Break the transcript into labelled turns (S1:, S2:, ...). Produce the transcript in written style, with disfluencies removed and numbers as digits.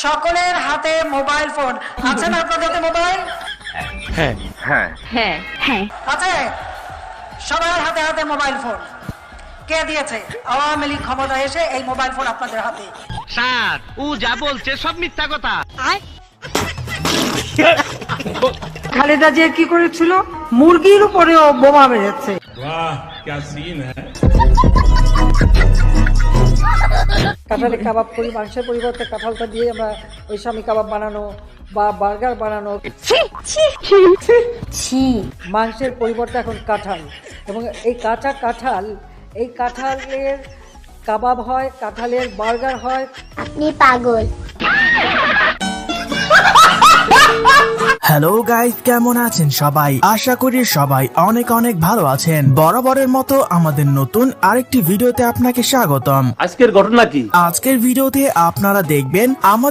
S1: সকলের হাতে mobile phone আছে না? আপনাদের হাতে মোবাইল
S2: হ্যাঁ
S3: হ্যাঁ
S4: হ্যাঁ হ্যাঁ
S1: আছে? সবার হাতে হাতে মোবাইল ফোন। কে দিয়েছে? আওয়ামী লীগ ক্ষমতা এসে এই মোবাইল ফোন আপনাদের হাতে।
S5: স্যার ও যা বলছে সব মিথ্যা কথা।
S1: খালেদা জিয়া কি করেছিল? মুরগির উপরেও বোমা মেরেছে।
S2: वाह क्या सीन है।
S1: কাঁঠালের কাবাব করি, মাংসের পরিবর্তে কাঁঠালটা দিয়ে আমরা ওই স্বামী কাবাব বানানো বা বার্গার বানানো।
S4: ছি
S1: মাংসের পরিবর্তে এখন কাঁঠাল, এবং এই কাঁচা কাঁঠাল, এই কাঁঠালের কাবাব হয়, কাঁঠালের বার্গার হয়।
S4: আপনি পাগল।
S6: হ্যালো গাইস, কেমন আছেন সবাই? আশা করি সবাই অনেক অনেক ভালো আছেন। বরাবরের মতো আমাদের নতুন আরেকটি ভিডিওতে আপনাকে স্বাগতম।
S2: আজকের ঘটনা কি?
S6: আজকের ভিডিওতে আপনারা দেখবেন আমাদের